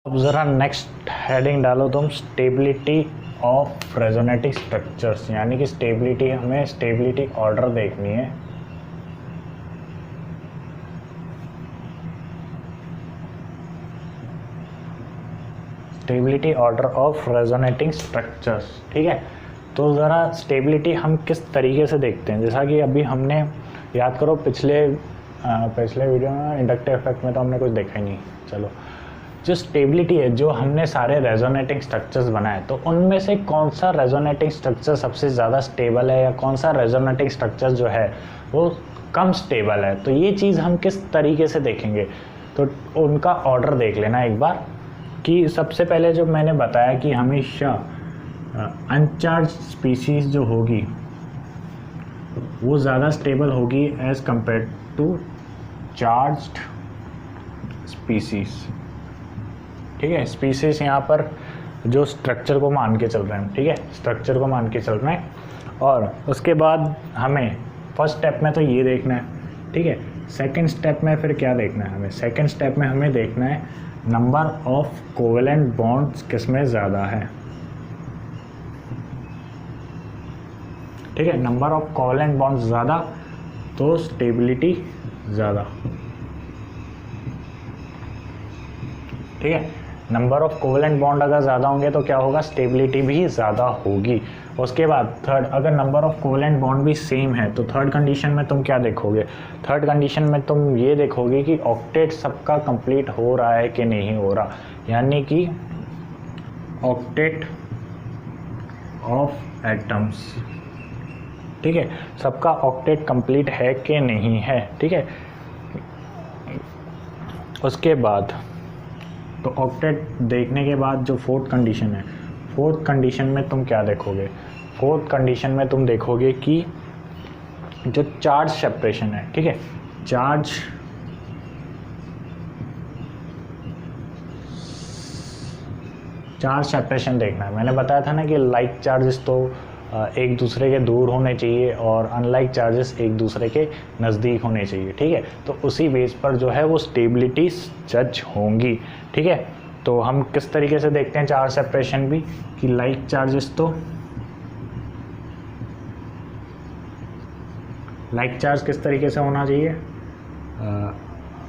अब ज़रा next heading डालो तुम, स्टेबिलिटी ऑफ रेजोनेटिंग स्ट्रक्चर्स, यानी कि स्टेबिलिटी, हमें स्टेबिलिटी ऑर्डर देखनी है। Stability order of resonating structures, ठीक है। तो ज़रा स्टेबिलिटी हम किस तरीके से देखते हैं, जैसा कि अभी हमने याद करो पिछले वीडियो में इंडक्टिव इफेक्ट में तो हमने कुछ देखा ही नहीं। चलो, जो स्टेबिलिटी है, जो हमने सारे रेजोनेटिंग स्ट्रक्चर्स बनाए, तो उनमें से कौन सा रेजोनेटिंग स्ट्रक्चर सबसे ज़्यादा स्टेबल है या कौन सा रेजोनेटिंग स्ट्रक्चर जो है वो कम स्टेबल है, तो ये चीज़ हम किस तरीके से देखेंगे। तो उनका ऑर्डर देख लेना एक बार, कि सबसे पहले जो मैंने बताया कि हमेशा अनचार्ज स्पीसीज जो होगी वो ज़्यादा स्टेबल होगी as compare to charged species, ठीक है। स्पीसीज यहाँ पर जो स्ट्रक्चर को मान के चल रहे हैं, ठीक है, स्ट्रक्चर को मान के चल रहे हैं। और उसके बाद हमें फर्स्ट स्टेप में तो ये देखना है, ठीक है। सेकंड स्टेप में फिर क्या देखना है हमें, सेकंड स्टेप में हमें देखना है नंबर ऑफ कोवेलेंट बॉन्ड्स किसमें ज़्यादा है, ठीक है। नंबर ऑफ कोवेलेंट बॉन्ड्स ज़्यादा तो स्टेबिलिटी ज़्यादा, ठीक है। नंबर ऑफ कोवेलेंट बॉन्ड अगर ज़्यादा होंगे तो क्या होगा, स्टेबिलिटी भी ज़्यादा होगी। उसके बाद थर्ड, अगर नंबर ऑफ कोवेलेंट बॉन्ड भी सेम है तो थर्ड कंडीशन में तुम क्या देखोगे, थर्ड कंडीशन में तुम ये देखोगे कि ऑक्टेट सबका कंप्लीट हो रहा है कि नहीं हो रहा, यानी कि ऑक्टेट ऑफ एटम्स, ठीक है, सबका ऑक्टेट कंप्लीट है कि नहीं है, ठीक है। उसके बाद तो ऑक्टेट देखने के बाद जो फोर्थ कंडीशन है, फोर्थ कंडीशन में तुम क्या देखोगे, फोर्थ कंडीशन में तुम देखोगे कि जो चार्ज सेपरेशन है, ठीक है, चार्ज सेपरेशन देखना है। मैंने बताया था ना कि लाइक चार्जेस तो एक दूसरे के दूर होने चाहिए और अनलाइक चार्जेस एक दूसरे के नज़दीक होने चाहिए, ठीक है। तो उसी बेस पर जो है वो स्टेबिलिटी जज होंगी, ठीक है। तो हम किस तरीके से देखते हैं चार्ज सेपरेशन भी, कि लाइक चार्जेस तो लाइक चार्ज किस तरीके से होना चाहिए,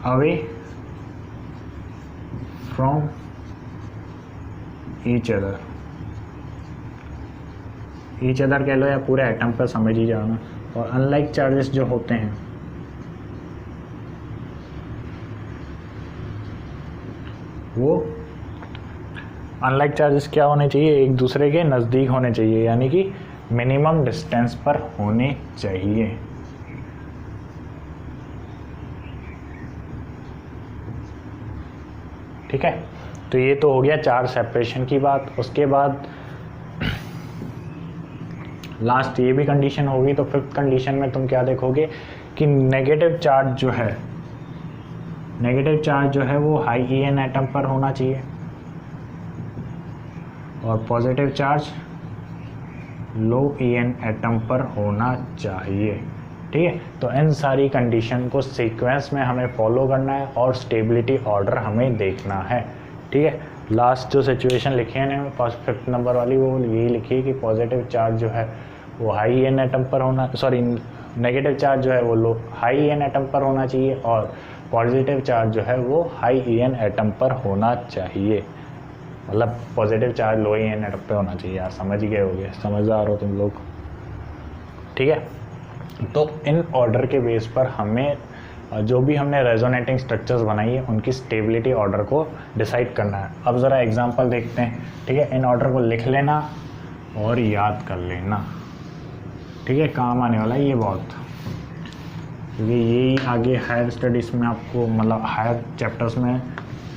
अवे फ्रॉम ईच अदर कह लो या पूरे एटम पर समझ ही जाना। और अनलाइक चार्जेस जो होते हैं वो अनलाइक चार्जेस क्या होने चाहिए, एक दूसरे के नज़दीक होने चाहिए, यानी कि मिनिमम डिस्टेंस पर होने चाहिए, ठीक है। तो ये तो हो गया चार्ज सेपरेशन की बात। उसके बाद लास्ट ये भी कंडीशन होगी, तो फिफ्थ कंडीशन में तुम क्या देखोगे कि नेगेटिव चार्ज जो है वो हाई ईएन एटम पर होना चाहिए और पॉजिटिव चार्ज लो ईएन एटम पर होना चाहिए, ठीक है। तो इन सारी कंडीशन को सीक्वेंस में हमें फॉलो करना है और स्टेबिलिटी ऑर्डर हमें देखना है, ठीक है। लास्ट जो सिचुएशन लिखी है ना फर्स्ट फिफ्थ नंबर वाली, वो यही लिखी है कि पॉजिटिव चार्ज जो है वो हाई एन एटम पर होना, सॉरी नेगेटिव चार्ज जो है वो लो हाई एन एटम पर होना चाहिए और पॉजिटिव चार्ज जो है वो हाई एन एटम पर होना चाहिए, मतलब positive charge low an atom पर होना चाहिए। यार समझ ही गए होगे, समझदार हो तुम लोग, ठीक है। तो इन ऑर्डर के बेस पर हमें जो भी हमने रेजोनेटिंग स्ट्रक्चर्स बनाई है उनकी स्टेबिलिटी ऑर्डर को डिसाइड करना है। अब ज़रा एग्जांपल देखते हैं, ठीक है। इन ऑर्डर को लिख लेना और याद कर लेना, ठीक है, काम आने वाला है ये बहुत, क्योंकि यही आगे हायर स्टडीज़ में आपको, मतलब हायर चैप्टर्स में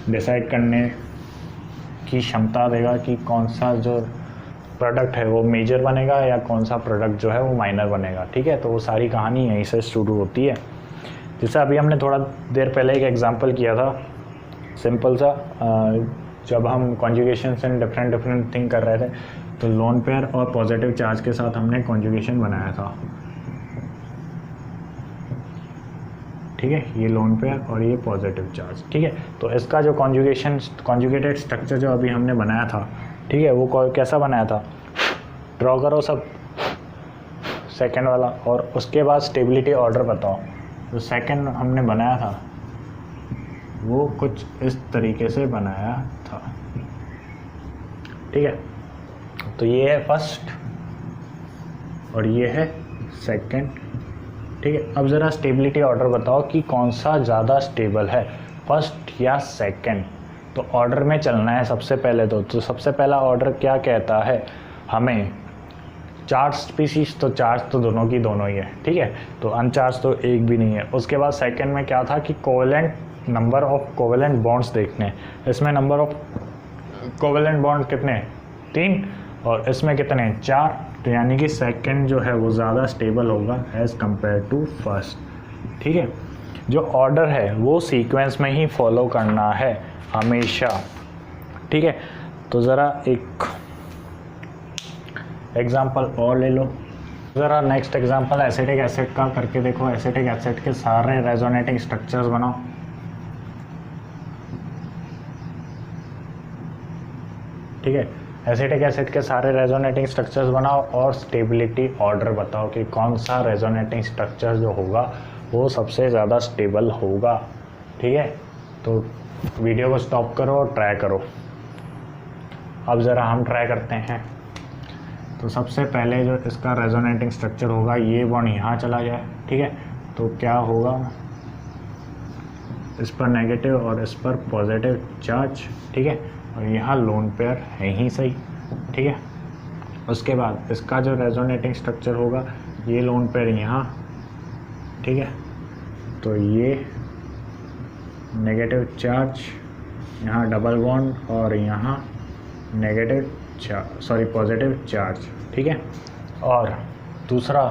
डिसाइड करने की क्षमता देगा कि कौन सा जो प्रोडक्ट है वो मेजर बनेगा या कौन सा प्रोडक्ट जो है वो माइनर बनेगा, ठीक है। तो वो सारी कहानी यहीं से शुरू होती है। जैसे अभी हमने थोड़ा देर पहले एक एग्जांपल किया था सिंपल सा, जब हम कॉन्जुगेशन से डिफरेंट थिंग कर रहे थे, तो लोन पेयर और पॉजिटिव चार्ज के साथ हमने कॉन्जुगेशन बनाया था, ठीक है, ये लोन पेयर और ये पॉजिटिव चार्ज। ठीक है, तो इसका जो कॉन्जुगेटेड स्ट्रक्चर जो अभी हमने बनाया था, ठीक है, वो कैसा बनाया था, ड्रॉ करो सब सेकंड वाला, और उसके बाद स्टेबिलिटी ऑर्डर बताओ। जो सेकंड हमने बनाया था वो कुछ इस तरीके से बनाया था। ठीक है, तो ये है फर्स्ट और ये है सेकंड। ठीक है, अब ज़रा स्टेबिलिटी ऑर्डर बताओ कि कौन सा ज़्यादा स्टेबल है, फर्स्ट या सेकंड। तो ऑर्डर में चलना है सबसे पहले। तो सबसे पहला ऑर्डर क्या कहता है हमें, चार्ज स्पीसीज, तो चार्ज तो दोनों की दोनों ही है। ठीक है, तो अनचार्ज तो एक भी नहीं है। उसके बाद सेकंड में क्या था कि covalent, number of covalent bonds देखने। इसमें नंबर ऑफ कोवेलेंट बॉन्ड कितने, 3, और इसमें कितने, 4। तो यानी कि सेकंड जो है वो ज़्यादा स्टेबल होगा एज़ कंपेयर टू फर्स्ट। ठीक है, जो ऑर्डर है वो सीक्वेंस में ही फॉलो करना है हमेशा। ठीक है, तो ज़रा एक एग्जांपल और ले लो। ज़रा नेक्स्ट एग्जांपल एसिटिक एसिड का करके देखो। एसिटिक एसिड के सारे रेजोनेटिंग स्ट्रक्चर्स बनाओ। ठीक है, एसिटिक एसिड के सारे रेजोनेटिंग स्ट्रक्चर्स बनाओ और स्टेबिलिटी ऑर्डर बताओ कि कौन सा रेजोनेटिंग स्ट्रक्चर जो होगा वो सबसे ज़्यादा स्टेबल होगा। ठीक है, तो वीडियो को स्टॉप करो और ट्राई करो। अब ज़रा हम ट्राई करते हैं। तो सबसे पहले जो इसका रेजोनेटिंग स्ट्रक्चर होगा, ये बॉन्ड यहाँ चला जाए। ठीक है, तो क्या होगा, इस पर नेगेटिव और इस पर पॉजिटिव चार्ज। ठीक है, और यहाँ लोन पेयर है ही सही। ठीक है, उसके बाद इसका जो रेजोनेटिंग स्ट्रक्चर होगा, ये लोन पेयर यहाँ। ठीक है, तो ये नेगेटिव चार्ज, यहाँ डबल बॉन्ड और यहाँ नेगेटिव पॉजिटिव चार्ज। ठीक है, और दूसरा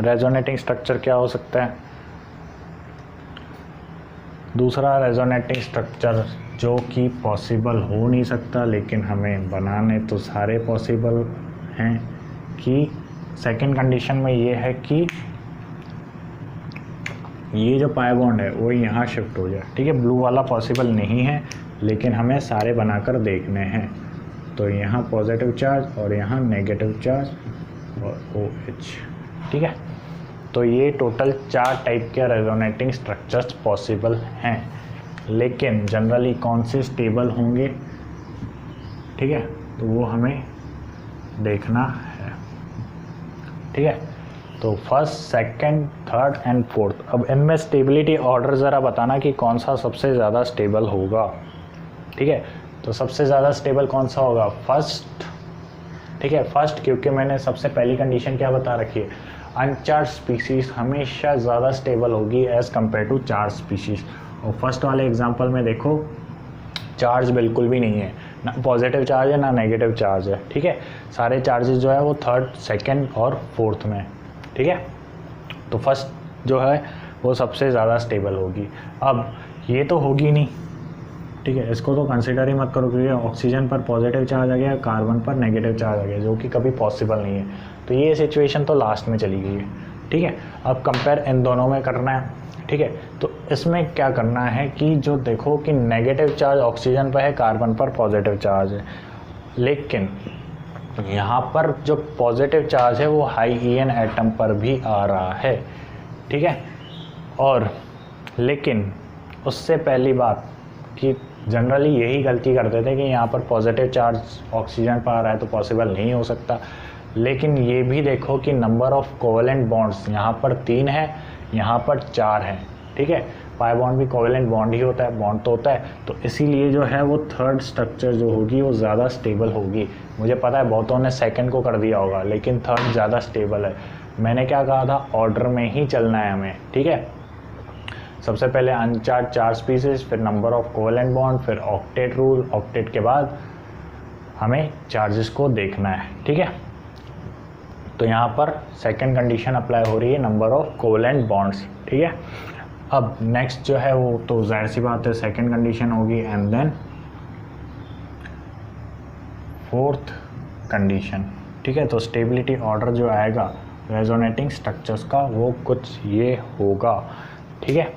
रेजोनेटिंग स्ट्रक्चर क्या हो सकता है, दूसरा रेजोनेटिंग स्ट्रक्चर जो कि पॉसिबल हो नहीं सकता लेकिन हमें बनाने तो सारे पॉसिबल हैं, कि सेकंड कंडीशन में ये है कि ये जो पाई बॉन्ड है वो यहाँ शिफ्ट हो जाए। ठीक है, ब्लू वाला पॉसिबल नहीं है लेकिन हमें सारे बनाकर देखने हैं। तो यहाँ पॉजिटिव चार्ज और यहाँ नेगेटिव चार्ज और OH। ठीक है, तो ये टोटल 4 टाइप के रेजोनेटिंग स्ट्रक्चर्स पॉसिबल हैं, लेकिन जनरली कौन से स्टेबल होंगे, ठीक है, तो वो हमें देखना है। ठीक है, तो first, second, third and fourth. अब इनमें स्टेबिलिटी ऑर्डर ज़रा बताना कि कौन सा सबसे ज़्यादा स्टेबल होगा। ठीक है, तो सबसे ज़्यादा स्टेबल कौन सा होगा, फर्स्ट। ठीक है, फर्स्ट, क्योंकि मैंने सबसे पहली कंडीशन क्या बता रखी है, अनचार्ज स्पीसीज हमेशा ज़्यादा स्टेबल होगी as compare to charge species. और फर्स्ट वाले एग्जांपल में देखो चार्ज बिल्कुल भी नहीं है, ना पॉजिटिव चार्ज है ना नेगेटिव चार्ज है। ठीक है, सारे चार्जेस जो है वो थर्ड, सेकंड और फोर्थ में। ठीक है, तो फर्स्ट जो है वो सबसे ज़्यादा स्टेबल होगी। अब ये तो होगी नहीं, ठीक है, इसको तो कंसिडर ही मत करो क्योंकि ऑक्सीजन पर पॉजिटिव चार्ज आ गया, कार्बन पर नेगेटिव चार्ज आ गया, जो कि कभी पॉसिबल नहीं है। तो ये सिचुएशन तो लास्ट में चली गई है। ठीक है, अब कंपेयर इन दोनों में करना है। ठीक है, तो इसमें क्या करना है कि जो देखो कि नेगेटिव चार्ज ऑक्सीजन पर है, कार्बन पर पॉजिटिव चार्ज है, लेकिन यहाँ पर जो पॉजिटिव चार्ज है वो हाई EN एटम पर भी आ रहा है। ठीक है, और लेकिन उससे पहली बात कि जनरली यही गलती करते थे कि यहाँ पर पॉजिटिव चार्ज ऑक्सीजन पर आ रहा है तो पॉसिबल नहीं हो सकता। लेकिन ये भी देखो कि नंबर ऑफ कोवेलेंट बॉन्ड्स यहाँ पर 3 है, यहाँ पर 4 है। ठीक है, पाई बॉन्ड भी कोवेलेंट बॉन्ड ही होता है, बॉन्ड तो होता है, तो इसीलिए जो है वो थर्ड स्ट्रक्चर जो होगी वो ज़्यादा स्टेबल होगी। मुझे पता है बहुतों ने सेकंड को कर दिया होगा, लेकिन थर्ड ज़्यादा स्टेबल है। मैंने क्या कहा था, ऑर्डर में ही चलना है हमें। ठीक है, सबसे पहले अनचार्ज 4 स्पीसीज, फिर नंबर ऑफ कोवेलेंट बॉन्ड, फिर ऑक्टेट रूल, ऑक्टेट के बाद हमें चार्जेस को देखना है। ठीक है, तो यहाँ पर सेकंड कंडीशन अप्लाई हो रही है, नंबर ऑफ कोवेलेंट बॉन्ड्स। ठीक है, अब नेक्स्ट जो है वो तो जाहिर सी बात है सेकंड कंडीशन होगी, एंड देन फोर्थ कंडीशन। ठीक है, तो स्टेबिलिटी ऑर्डर जो आएगा रेजोनेटिंग स्ट्रक्चर्स का वो कुछ ये होगा। ठीक है,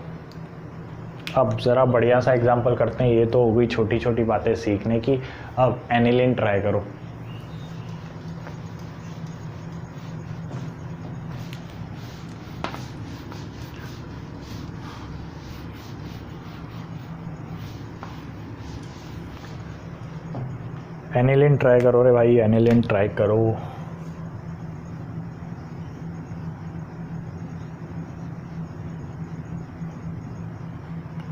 अब ज़रा बढ़िया सा एग्जांपल करते हैं। ये तो हो गई छोटी छोटी बातें सीखने की। अब एनिलीन ट्राई करो। एनिलीन ट्राई करो रे भाई, एनिलीन ट्राई करो।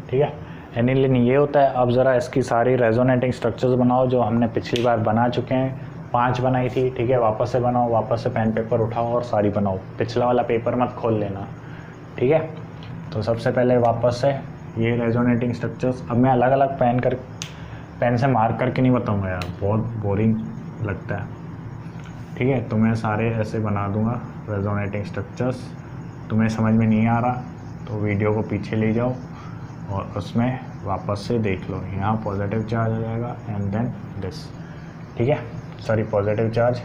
ठीक है, एनिलीन ये होता है। अब ज़रा इसकी सारी रेजोनेटिंग स्ट्रक्चर्स बनाओ जो हमने पिछली बार बना चुके हैं। 5 बनाई थी, ठीक है, वापस से बनाओ, वापस से पेन पेपर उठाओ और सारी बनाओ। पिछला वाला पेपर मत खोल लेना, ठीक है। तो सबसे पहले वापस से ये रेजोनेटिंग स्ट्रक्चर्स। अब मैं अलग अलग पेन से मार्क करके नहीं बताऊंगा यार, बहुत बोरिंग लगता है, ठीक है। तो मैं सारे ऐसे बना दूंगा रेजोनेटिंग स्ट्रक्चर्स। तुम्हें समझ में नहीं आ रहा तो वीडियो को पीछे ले जाओ और उसमें वापस से देख लो। यहाँ पॉजिटिव चार्ज आ जाएगा एंड देन दिस, ठीक है। सॉरी, पॉजिटिव चार्ज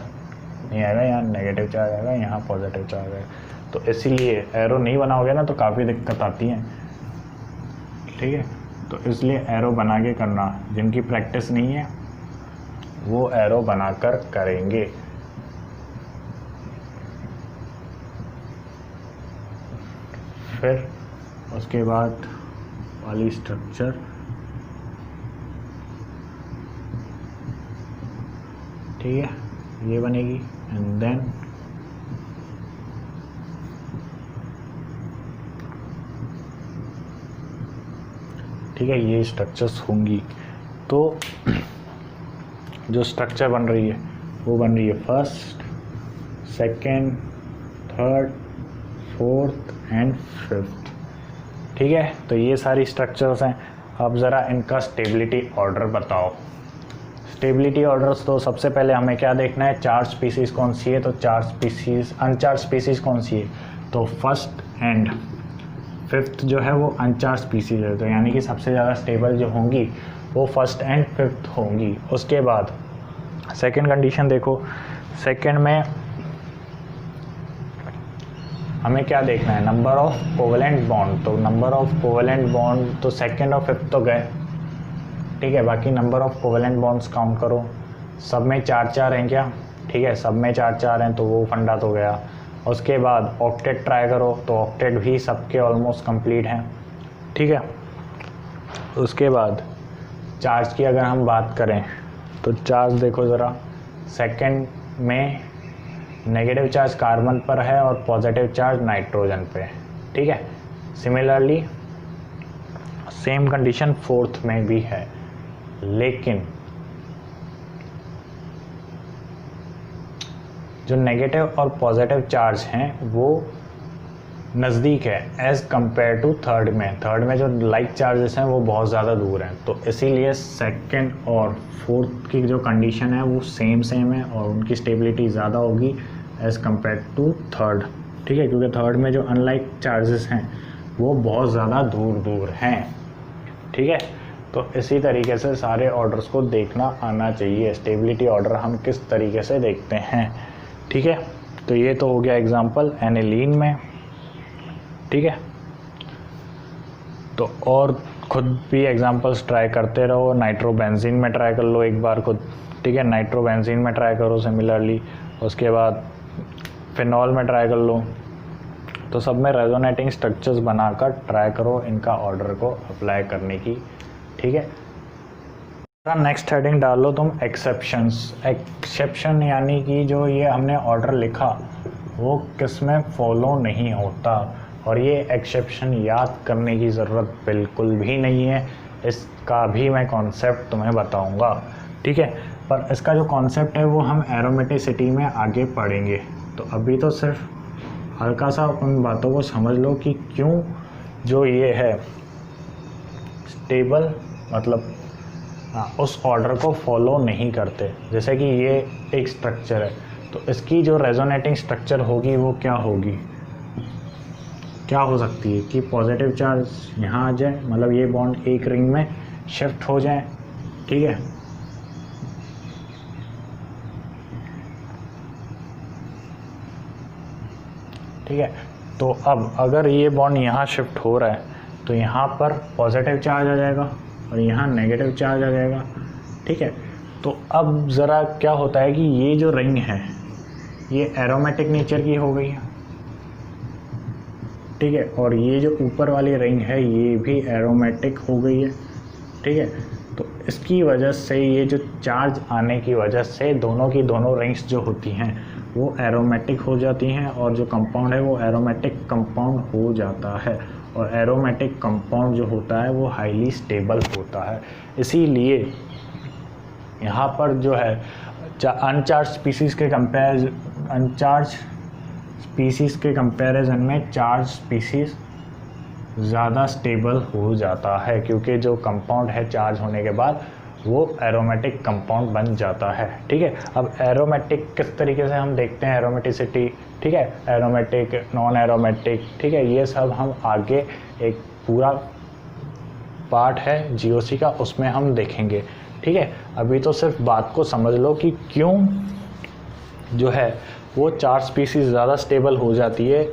नहीं आएगा, यहाँ नेगेटिव चार्ज आएगा, यहाँ पॉजिटिव चार्ज आएगा। तो इसीलिए एरो नहीं बनाओगे ना तो काफ़ी दिक्कत आती है, ठीक है। तो इसलिए एरो बना के करना। जिनकी प्रैक्टिस नहीं है वो एरो बनाकर करेंगे। फिर उसके बाद वाली स्ट्रक्चर, ठीक है, ये बनेगी एंड देन ठीक है, ये स्ट्रक्चर्स होंगी। तो जो स्ट्रक्चर बन रही है वो बन रही है first, second, third, fourth and fifth, ठीक है। तो ये सारी स्ट्रक्चर्स हैं। अब ज़रा इनका स्टेबिलिटी ऑर्डर बताओ। स्टेबिलिटी ऑर्डर्स, तो सबसे पहले हमें क्या देखना है, चार्ज स्पीसीज़ कौन सी है। तो चार्ज स्पीसीज़, अनचार्ज स्पीसीज़ कौन सी है, तो फर्स्ट एंड फिफ्थ जो है वो अनचार्ज स्पीसीज है। तो यानी कि सबसे ज़्यादा स्टेबल जो होंगी वो फर्स्ट एंड फिफ्थ होंगी। उसके बाद सेकंड कंडीशन देखो, सेकंड में हमें क्या देखना है, नंबर ऑफ कोवेलेंट बॉन्ड। तो नंबर ऑफ कोवेलेंट बॉन्ड तो सेकंड और फिफ्थ तो गए, ठीक है। बाकी number of covalent bonds count करो। सब में 4-4 हैं क्या, ठीक है, सब में 4-4 हैं तो वो फंडा तो गया। उसके बाद ऑक्टेट ट्राई करो, तो ऑक्टेट भी सबके ऑलमोस्ट कंप्लीट हैं, ठीक है। उसके बाद चार्ज की अगर हम बात करें तो चार्ज देखो ज़रा, सेकंड में नेगेटिव चार्ज कार्बन पर है और पॉजिटिव चार्ज नाइट्रोजन पे, ठीक है। सिमिलरली सेम कंडीशन फोर्थ में भी है, लेकिन जो नेगेटिव और पॉजिटिव चार्ज हैं वो नज़दीक है एज़ कंपेयर टू थर्ड में। थर्ड में जो लाइक चार्जेस हैं वो बहुत ज़्यादा दूर हैं। तो इसीलिए सेकंड और फोर्थ की जो कंडीशन है वो सेम है और उनकी स्टेबिलिटी ज़्यादा होगी एज़ कंपेयर टू थर्ड, ठीक है। क्योंकि थर्ड में जो अनलाइक चार्जेस हैं वो बहुत ज़्यादा दूर हैं, ठीक है। तो इसी तरीके से सारे ऑर्डर्स को देखना आना चाहिए। स्टेबिलिटी ऑर्डर हम किस तरीके से देखते हैं, ठीक है। तो ये तो हो गया एग्जांपल एनिलीन में, ठीक है। तो और खुद भी एग्जांपल्स ट्राई करते रहो। नाइट्रोबेंजीन में ट्राई कर लो एक बार खुद, ठीक है, नाइट्रोबेंजीन में ट्राई करो सिमिलरली। उसके बाद फिनॉल में ट्राई कर लो। तो सब में रेजोनेटिंग स्ट्रक्चर्स बनाकर ट्राई करो इनका ऑर्डर को अप्लाई करने की, ठीक है। नेक्स्ट हेडिंग डाल लो तुम एक्सेप्शंस। एक्सेप्शन यानी कि जो ये हमने ऑर्डर लिखा वो किस में फॉलो नहीं होता, और ये एक्सेप्शन याद करने की ज़रूरत बिल्कुल भी नहीं है। इसका भी मैं कॉन्सेप्ट तुम्हें बताऊंगा, ठीक है। पर इसका जो कॉन्सेप्ट है वो हम एरोमेटिसिटी में आगे पढ़ेंगे। तो अभी तो सिर्फ हल्का सा उन बातों को समझ लो कि क्यों जो ये है स्टेबल, मतलब उस ऑर्डर को फॉलो नहीं करते। जैसे कि ये एक स्ट्रक्चर है तो इसकी जो रेजोनेटिंग स्ट्रक्चर होगी वो क्या होगी, क्या हो सकती है कि पॉजिटिव चार्ज यहाँ आ जाए, मतलब ये बॉन्ड एक रिंग में शिफ्ट हो जाए, ठीक है। ठीक है, तो अब अगर ये बॉन्ड यहाँ शिफ्ट हो रहा है तो यहाँ पर पॉजिटिव चार्ज आ जाएगा और यहाँ नेगेटिव चार्ज आ जाएगा, ठीक है। तो अब ज़रा क्या होता है कि ये जो रिंग है ये एरोमेटिक नेचर की हो गई है, ठीक है, और ये जो ऊपर वाली रिंग है ये भी एरोमेटिक हो गई है, ठीक है। तो इसकी वजह से ये जो चार्ज आने की वजह से दोनों की दोनों रिंग्स जो होती हैं वो एरोमेटिक हो जाती हैं और जो कंपाउंड है वो एरोमेटिक कंपाउंड हो जाता है। और एरोमेटिक कंपाउंड जो होता है वो हाईली स्टेबल होता है। इसीलिए यहाँ पर जो है अनचार्ज स्पीसीज़ के कंपैरिजन में चार्ज स्पीसीज़ ज़्यादा स्टेबल हो जाता है, क्योंकि जो कंपाउंड है चार्ज होने के बाद वो एरोमेटिक कंपाउंड बन जाता है, ठीक है। अब एरोमेटिक किस तरीके से हम देखते हैं, एरोमेटिसिटी, ठीक है, एरोमेटिक, नॉन एरोमेटिक, ठीक है, ये सब हम आगे एक पूरा पार्ट है जीओसी का उसमें हम देखेंगे, ठीक है। अभी तो सिर्फ बात को समझ लो कि क्यों जो है वो चार्ज स्पीसीज़ ज़्यादा स्टेबल हो जाती है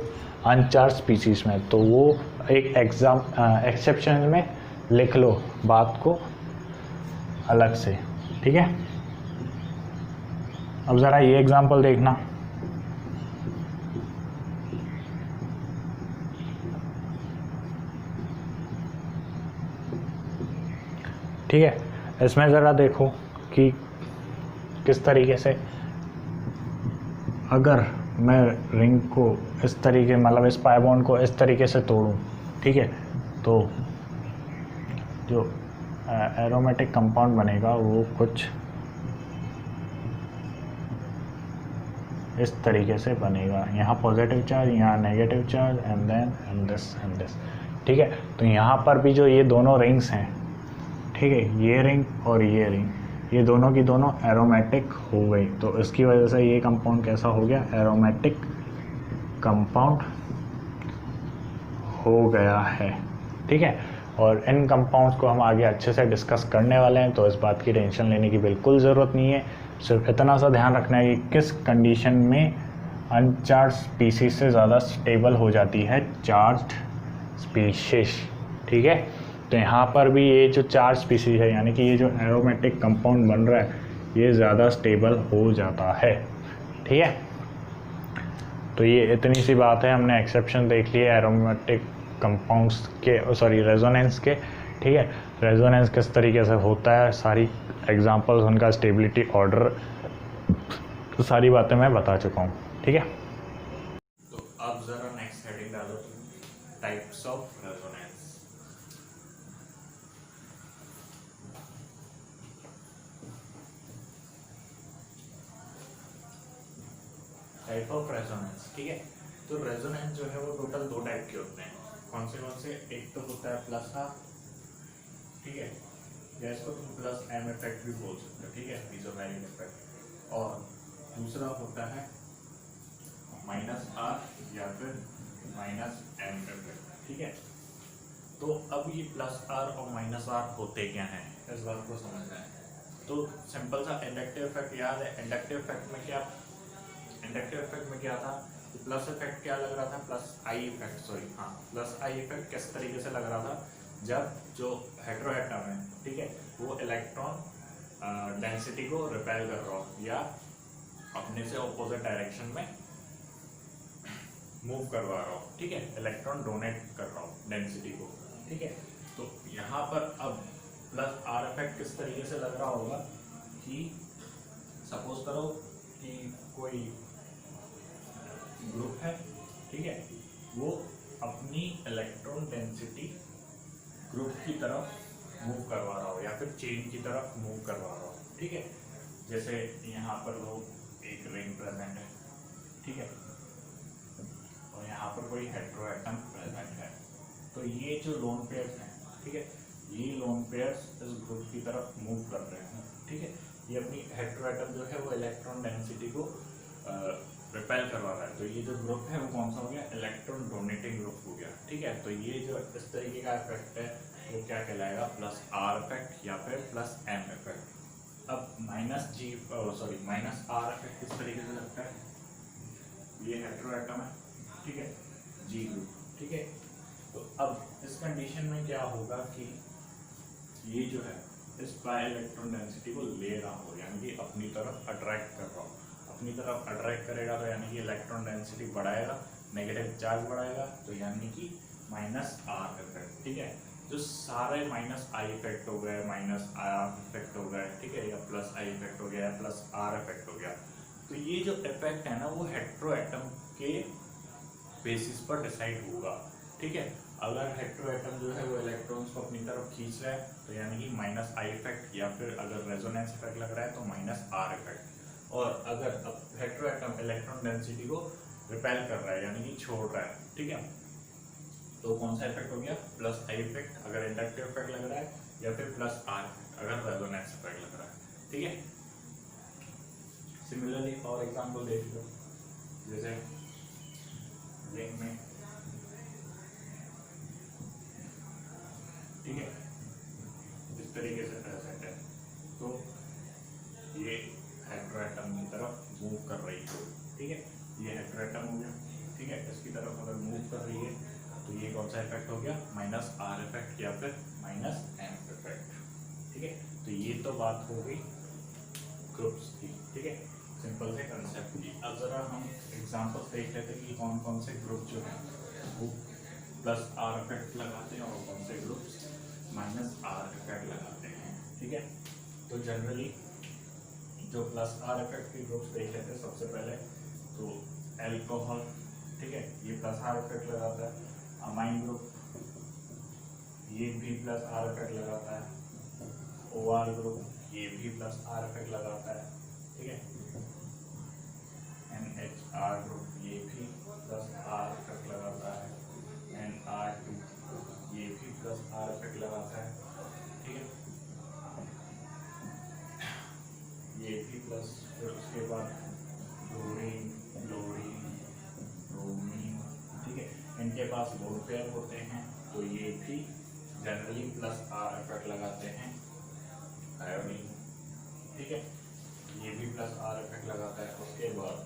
अनचार्ज स्पीसीज़ में। तो वो एक एक्सेप्शन में लिख लो बात को अलग से, ठीक है। अब ज़रा ये एग्जांपल देखना, ठीक है। इसमें ज़रा देखो कि किस तरीके से अगर मैं रिंग को इस तरीके मतलब इस पाई बॉन्ड को इस तरीके से तोड़ूं, ठीक है, तो जो एरोमेटिक कंपाउंड बनेगा वो कुछ इस तरीके से बनेगा। यहाँ पॉजिटिव चार्ज, यहाँ नेगेटिव चार्ज एंड दिस, ठीक है। तो यहाँ पर भी जो ये दोनों रिंग्स हैं, ठीक है, ये रिंग और ये रिंग, ये दोनों की दोनों एरोमेटिक हो गई। तो इसकी वजह से ये कंपाउंड कैसा हो गया, एरोमेटिक कंपाउंड हो गया है, ठीक है। और इन कंपाउंड्स को हम आगे अच्छे से डिस्कस करने वाले हैं, तो इस बात की टेंशन लेने की बिल्कुल ज़रूरत नहीं है। सिर्फ इतना सा ध्यान रखना है कि किस कंडीशन में अनचार्ज स्पीसीज से ज़्यादा स्टेबल हो जाती है चार्ज्ड स्पीशीज, ठीक है। तो यहाँ पर भी ये जो चार्ज स्पीसीज है यानी कि ये जो एरोमेटिक कंपाउंड बन रहा है ये ज़्यादा स्टेबल हो जाता है, ठीक है। तो ये इतनी सी बात है, हमने एक्सेप्शन देख लिए एरोमेटिक कंपाउंड्स के, सॉरी रेजोनेंस के, ठीक है। रेजोनेंस किस तरीके से होता है, सारी एग्जांपल्स, उनका स्टेबिलिटी ऑर्डर, तो सारी बातें मैं बता चुका हूँ, ठीक है। तो अब ज़रा नेक्स्ट हेडिंग डालो, types of resonance. Type of resonance, ठीक है। तो रेजोनेंस जो है वो टोटल दो टाइप के होते हैं। कौन से? एक तो होता है प्लस हाफ, ठीक है, या इसको तुम प्लस एम इफेक्ट भी बोल सकते हो, ठीक है, पीजोमेरिक इफेक्ट। और दूसरा होता है माइनस आर या फिर माइनस एम इफेक्ट, ठीक है। तो अब ये प्लस आर और माइनस आर होते क्या हैं, इस बात को समझना है। तो सिंपल सा इंडक्टिव इफेक्ट याद है। इंडक्टिव इफेक्ट में क्या था, प्लस इफेक्ट क्या लग रहा था, प्लस आई इफेक्ट, सॉरी हाँ, प्लस आई इफेक्ट किस तरीके से लग रहा था, जब जो हेटेरोएटम है, ठीक है, वो इलेक्ट्रॉन डेंसिटी को रिपेल कर रहा हो या अपने से ऑपोजिट डायरेक्शन में मूव करवा रहा हो, ठीक है, इलेक्ट्रॉन डोनेट कर रहा हो डेंसिटी को, ठीक है। तो यहाँ पर अब प्लस आर इफेक्ट किस तरीके से लग रहा होगा कि सपोज करो कि कोई ग्रुप है, ठीक है, वो अपनी इलेक्ट्रॉन डेंसिटी ग्रुप की तरफ मूव करवा रहा हो या फिर चेन की तरफ मूव करवा रहा हो, ठीक है। जैसे यहाँ पर लोग एक रिंग प्रेजेंट है, ठीक है, और यहाँ पर कोई हेटेरोएटम प्रेजेंट है। तो ये जो लोन पेयर्स हैं, ठीक है, ये लोन पेयर्स इस ग्रुप की तरफ मूव कर रहे हैं, ठीक है। ये अपनी हेटेरोएटम जो है वो इलेक्ट्रॉन डेंसिटी को रिपेल करवा रहा है। तो ये जो ग्रुप है वो कौन सा हो गया, इलेक्ट्रॉन डोनेटिंग ग्रुप हो गया, ठीक है। तो ये जो इस तरीके का इफेक्ट है वो क्या कहलाएगा, प्लस आर इफेक्ट या फिर प्लस एम इफेक्ट। अब माइनस आर इफेक्ट किस तरीके से लगता है, ये हेटेरोएटम है, ठीक है, जी ग्रुप, ठीक है। तो अब इस कंडीशन में क्या होगा कि ये जो है इस बाय इलेक्ट्रॉन डेंसिटी को ले रहा हो, यानी कि अपनी तरफ अट्रैक्ट कर रहा हो, अपनी तरफ अट्रैक्ट करेगा तो यानी कि इलेक्ट्रॉन डेंसिटी बढ़ाएगा, नेगेटिव चार्ज बढ़ाएगा, तो यानी कि माइनस आर इफेक्ट, ठीक है। जो सारे माइनस आई इफेक्ट हो गए, माइनस आर इफेक्ट हो गए, ठीक है, या प्लस आई इफेक्ट हो गया, या प्लस आर इफेक्ट हो गया, तो ये जो इफेक्ट है ना वो हेटेरो एटम के बेसिस पर डिसाइड होगा, ठीक है। अगर हेटेरो एटम जो है वो इलेक्ट्रॉन्स को अपनी तरफ खींच रहा है तो यानी कि माइनस आई इफेक्ट, या फिर अगर रेजोनेंस इफेक्ट लग रहा है तो माइनस आर इफेक्ट। और अगर अब हेटेरो एटम इलेक्ट्रॉन डेंसिटी को रिपेल कर रहा है यानी कि छोड़ रहा है, ठीक है, तो कौन सा इफेक्ट हो गया, प्लस आई इफेक्ट अगर इंडक्टिव इफेक्ट लग रहा है, या फिर प्लस आर इफेक्ट अगर रेजोनेंस इफेक्ट लग रहा है, ठीक है। सिमिलरली और एग्जांपल देख लो, जैसे रिंग में, ठीक है, इस तरीके से प्रेजेंट है, तो ये हेटेरो एटम की तरफ मूव कर रही है, ठीक है, ये हेटेरो एटम हो गया, ठीक है, इसकी तरफ अगर मूव कर रही है तो ये कौन सा इफेक्ट हो गया, माइनस आर इफेक्ट या फिर माइनस एम इफेक्ट, ठीक है। तो ये तो बात हो गई ग्रुप्स की, ठीक है, सिंपल से कंसेप्ट की। अब जरा हम एग्जांपल्स देख लेते हैं कि कौन कौन से ग्रुप जो हैं वो प्लस आर इफेक्ट लगाते हैं और कौन से ग्रुप्स माइनस आर इफेक्ट लगाते हैं, ठीक है। तो जनरली जो प्लस आर इफेक्ट के ग्रुप्स देख लेते हैं सबसे पहले, तो एल्कोहल, ठीक है, ये प्लस आर इफेक्ट लगाता है। अमाइन ग्रुप, ये भी प्लस आर इफेक्ट लगाता है। ओ आर ग्रुप, ये भी प्लस आर इफेक्ट लगाता है, ठीक है। NHR ग्रुप, ये भी प्लस आर इफेक्ट लगाता है। NR2, ये भी प्लस आर इफेक्ट लगाता है, ठीक है, ये भी प्लस। फिर उसके बाद क्लोरीन, क्लोरीन, ब्रोमीन, ठीक है, इनके पास लोन पेयर होते हैं तो ये भी जनरली प्लस आर इफेक्ट लगाते हैं। आयोडीन, ठीक है, ये भी प्लस आर इफेक्ट लगाता है। उसके बाद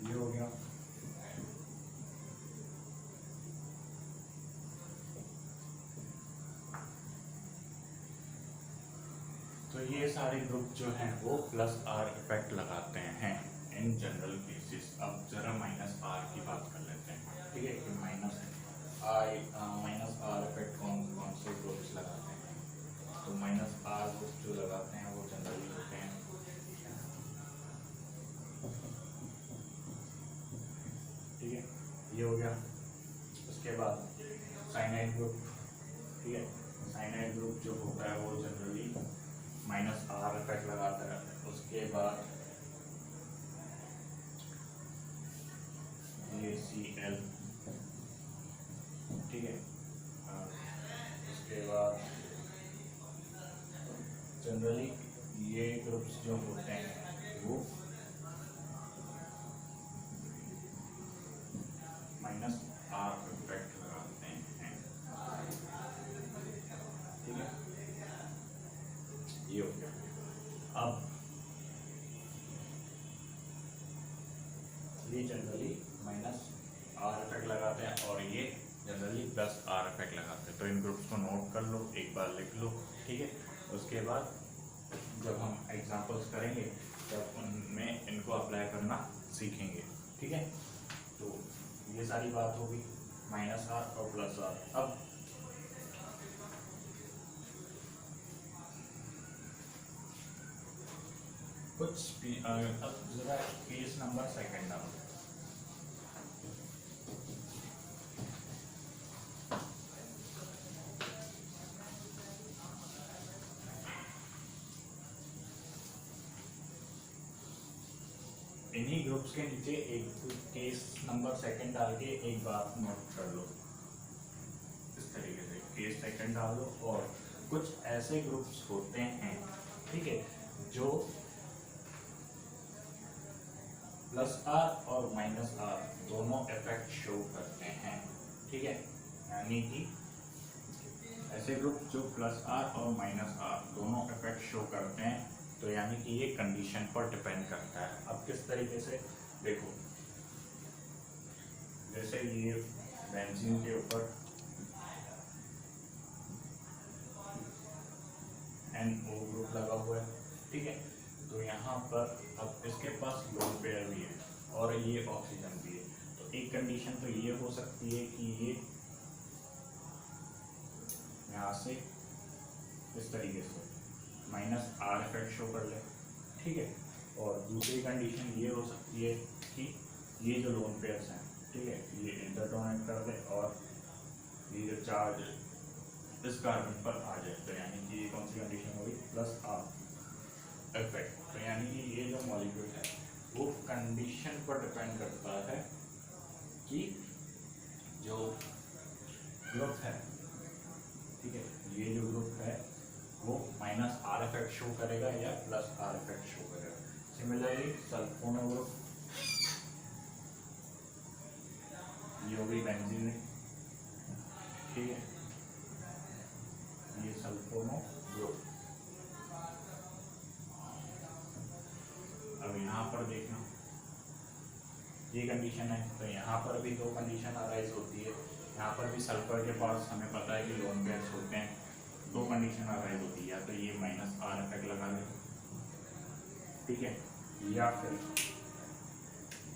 ये हो गया, तो ये सारे ग्रुप जो हैं वो प्लस आर इफेक्ट लगाते हैं इन जनरल केसेस। अब जरा माइनस आर की बात कर लेते हैं, ठीक है, कि माइनस आर इफेक्ट कौन कौन से ग्रुप्स लगाते हैं। तो माइनस आर ग्रुप जो लगाते हैं वो जनरली होते हैं, ठीक है, ये हो गया। उसके बाद साइनाइड ग्रुप, ठीक है, साइनाइड ग्रुप जो होता है वो जनरली माइनस आर इफेक्ट लगाता है। उसके बाद ACL, ठीक है, उसके बाद जनरली ये ग्रुप्स जो होते हैं वो माइनस आर इफेक्ट लगाते हैं, ठीक है, ये हो गया। अब ये जनरली माइनस आर इफेक्ट लगाते हैं और ये जनरली प्लस आर इफेक्ट लगाते हैं। तो इन ग्रुप्स को नोट कर लो, एक बार लिख लो, ठीक है। उसके बाद जब हम एग्जांपल्स करेंगे तब उनमें इनको अप्लाई करना सीखेंगे, ठीक है। तो ये सारी बात होगी माइनस आर और प्लस आर। अब कुछ अब जरा केस नंबर सेकंड डालो। इन्हीं ग्रुप्स के नीचे एक केस नंबर सेकंड डाल के एक बात नोट कर लो, इस तरीके से केस सेकंड डाल लो। और कुछ ऐसे ग्रुप्स होते हैं, ठीक है, जो प्लस आर और माइनस आर दोनों इफेक्ट शो करते हैं, ठीक है, यानी कि ऐसे ग्रुप जो प्लस आर और माइनस आर दोनों इफेक्ट शो करते हैं, तो यानी कि ये कंडीशन पर डिपेंड करता है। अब किस तरीके से देखो, जैसे ये बेंजीन के ऊपर NO ग्रुप लगा हुआ है, ठीक है, तो यहाँ पर अब इसके पास लोन पेयर भी है और ये ऑक्सीजन भी है, तो एक कंडीशन तो ये हो सकती है कि ये यहाँ से इस तरीके से माइनस आर इफेक्ट शो कर ले, ठीक है, और दूसरी कंडीशन ये हो सकती है कि ये जो लोन पेयर्स हैं, ठीक है, ये इंटरडोनेट कर दे और ये जो चार्ज इस कार्बन पर आ जाए, तो यानी कि ये कौन सी कंडीशन होगी, प्लस आर इफेक्ट। तो यानी कि ये जो मॉलिक्यूल है वो कंडीशन पर डिपेंड करता है कि जो ग्रुप है, ठीक है, ये जो ग्रुप है वो माइनस आर इफेक्ट शो करेगा या प्लस आर इफेक्ट शो करेगा। सिमिलरली सल्फोनो ग्रुप, ये हो गई बेंजीन, ठीक है, ये सल्फोनो ग्रुप। अब यहाँ पर देखना, ये कंडीशन है, तो यहाँ पर भी दो कंडीशन अराइज होती है। यहाँ पर भी सल्फर के पास हमें पता है कि लोन पेयर्स होते हैं, दो कंडीशन अराइज होती है, या तो ये माइनस आर इफेक्ट लगा ले, ठीक है, या फिर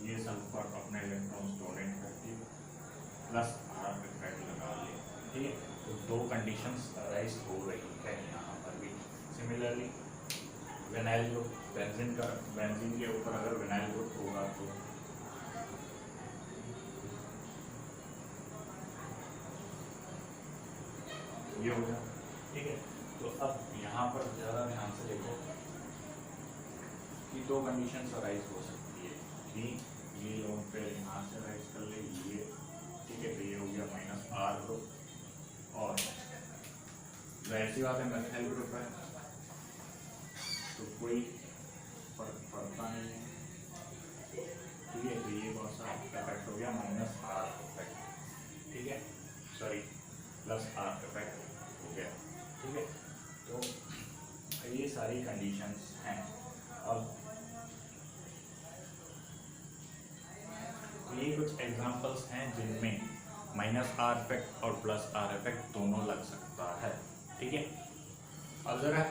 ये सल्फर अपने इलेक्ट्रॉन्स डोनेट करके प्लस आर इफेक्ट लगा ले, ठीक है, तो दो कंडीशंस अराइज हो रही है यहाँ पर भी। सिमिलरली विनाइल ग्रुप, बेंजीन के ऊपर अगर विनाइल ग्रुप होगा तो ये हो गया, ठीक है। तो अब यहाँ पर ज़्यादा ध्यान से देखो कि दो कंडीशंस अराइज हो सकती है कि ये लोन पेयर यहाँ से अराइज कर ले, ये, ठीक है, तो ये हो गया माइनस आर ग्रुप, और वैसी बात है मेथाइल ग्रुप है तो कोई फर्क पड़ता नहीं है, ठीक है, तो ये कौन सा इफेक्ट हो गया, माइनस आर इफेक्ट, ठीक है, सॉरी प्लस आर इफेक्ट हो गया, ठीक है। तो ये सारी कंडीशंस हैं। अब ये कुछ एग्जांपल्स हैं जिनमें माइनस आर इफेक्ट और प्लस आर इफेक्ट दोनों लग सकता है, ठीक है। अब जरा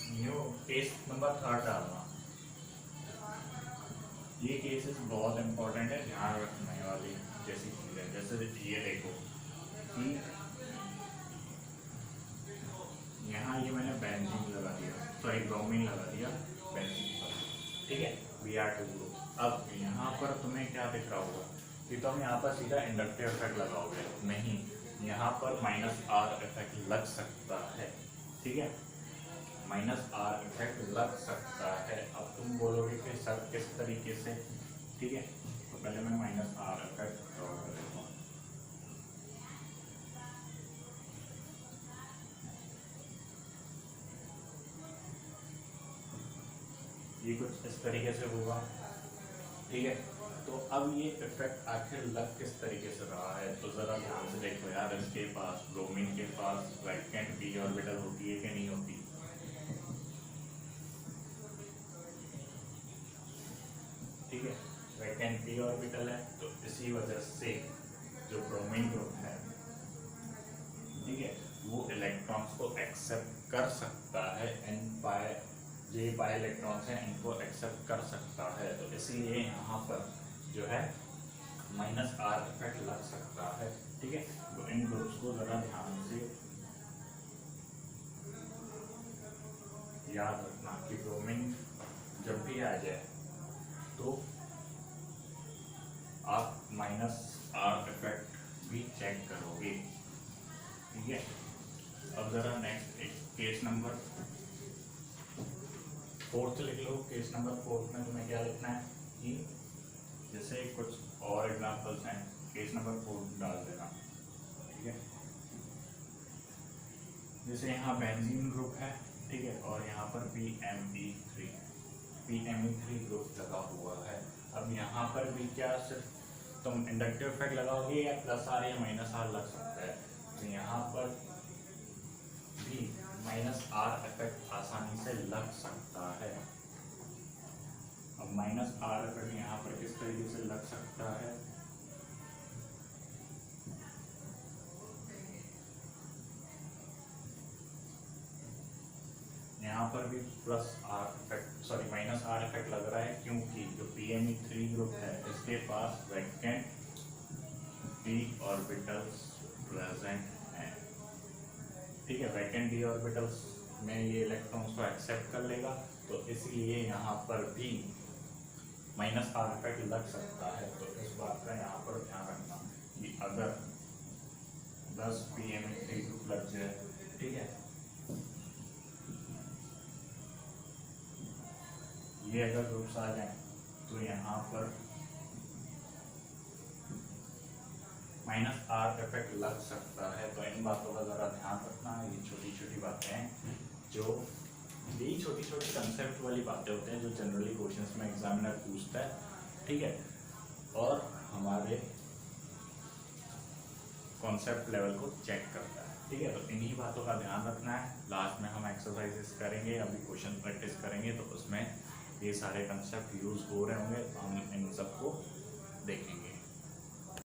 न्यू केस नंबर 3 डालना, ये केसेस बहुत इंपॉर्टेंट है, ध्यान रखने वाली जैसी चीज़ें, जैसे ये देखो कि यहाँ ये मैंने बेंजीन लगा दिया, सॉरी ब्रोमीन लगा दिया बेंजीन पर, ठीक है, Br2 ग्रुप। अब यहाँ पर तुम्हें क्या दिख रहा होगा कि तुम यहाँ पर सीधा इंडक्टिव इफेक्ट लगाओगे, नहीं, यहाँ पर माइनस आर इफेक्ट लग सकता है, ठीक है, माइनस आर इफेक्ट लग सकता है। अब तुम बोलोगे कि सर किस तरीके से, ठीक है, तो पहले मैं माइनस आर इफेक्ट ड्रॉ कर देता हूँ। ये कुछ इस तरीके से होगा, ठीक है। तो अब ये इफेक्ट आखिर लग किस तरीके से रहा है, तो ज़रा ध्यान से देखो यार, इसके पास ब्रोमीन के पास वैकेंट p ऑर्बिटल होती है कि नहीं होती, ठीक है, वैकेंट p ऑर्बिटल है, तो इसी वजह से जो ब्रोमीन ग्रुप है, ठीक है, वो इलेक्ट्रॉन्स को एक्सेप्ट कर सकता है, जे पाई इलेक्ट्रॉन्स हैं इनको एक्सेप्ट कर सकता है, तो इसीलिए यहाँ पर जो है माइनस आर इफेक्ट लग सकता है, ठीक है। तो इन ग्रुप्स को ज़रा ध्यान से याद रखना कि ब्रोमीन जब भी आ जाए तो आप माइनस आर इफेक्ट भी चेक करोगे, ठीक है। अब ज़रा नेक्स्ट एक केस नंबर 4 लिख लो। केस नंबर 4 में तुम्हें क्या लिखना है कि जैसे कुछ और एग्जांपल्स हैं, केस नंबर 4 डाल देना, ठीक है। जैसे यहाँ बेंजीन ग्रुप है, ठीक है, और यहाँ पर PME3 ग्रुप लगा हुआ है। अब यहाँ पर भी क्या सिर्फ तुम इंडक्टिव इफेक्ट लगाओगे या प्लस आर या माइनस आर लग सकता है, तो यहाँ पर भी माइनस आर इफेक्ट आसानी से लग सकता है। अब माइनस आर इफेक्ट यहाँ पर किस तरीके से लग सकता है, यहाँ पर भी plus are effect sorry minus are effect लग रहा है, क्योंकि जो PMe3 ग्रुप है इसके पास वैकेंट p ऑर्बिटल्स प्रेजेंट हैं। ठीक है, वैकेंट d ऑर्बिटल्स में ये इलेक्ट्रॉन्स को एक्सेप्ट कर लेगा, तो इसलिए यहाँ पर भी माइनस आर इफेक्ट लग सकता है। तो इस बात का यहाँ पर ध्यान रखना कि अगर 10 PMe3 ग्रुप लग जाए, ठीक है, ये अगर ग्रुप्स आ जाए तो यहाँ पर माइनस आर इफेक्ट लग सकता है। तो इन बातों का ज़रा ध्यान रखना। ये छोटी छोटी बातें हैं, जो यही छोटी छोटी कंसेप्ट वाली बातें होते हैं जो जनरली क्वेश्चंस में एग्जामिनर पूछता है, ठीक है, और हमारे कॉन्सेप्ट लेवल को चेक करता है। ठीक है, तो इन्हीं बातों का ध्यान रखना है। लास्ट में हम एक्सरसाइजेस करेंगे, अभी क्वेश्चन प्रैक्टिस करेंगे, तो उसमें ये सारे कंसेप्ट यूज़ हो रहे होंगे, तो हम इन सबको देखेंगे।